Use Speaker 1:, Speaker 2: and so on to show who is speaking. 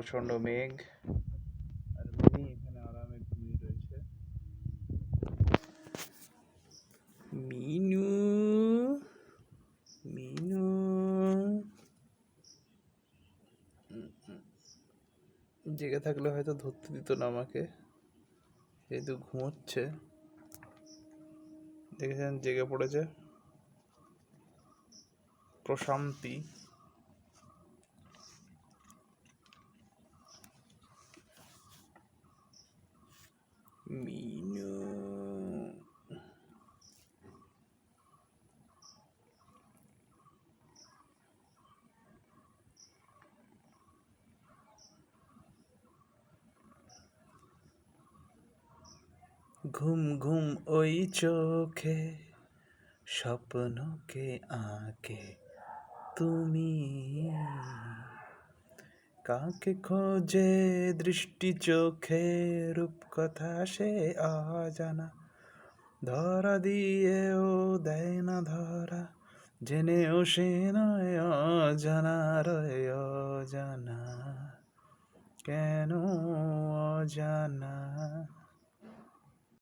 Speaker 1: প্রচণ্ড মেঘ, আর মিনি এখানে আরামে ঘুমিয়ে রয়েছে। মিনু, মিনু, জেগে থাকলে হয়তো ধরতে দিত না আমাকে, যেহেতু ঘুমোচ্ছে। দেখেছেন জেগে পড়েছে, প্রশান্তি। মিনু, ঘুম ঘুম ওই চোখে স্বপ্নকে আঁকে তুমি, কাকে খোঁজে দৃষ্টি চোখে, রূপকথা সে অজানা, ধরা দিয়েও দেয় না ধরা, জেনেও সে নয় অজানা, রয় অজানা, কেন অজানা।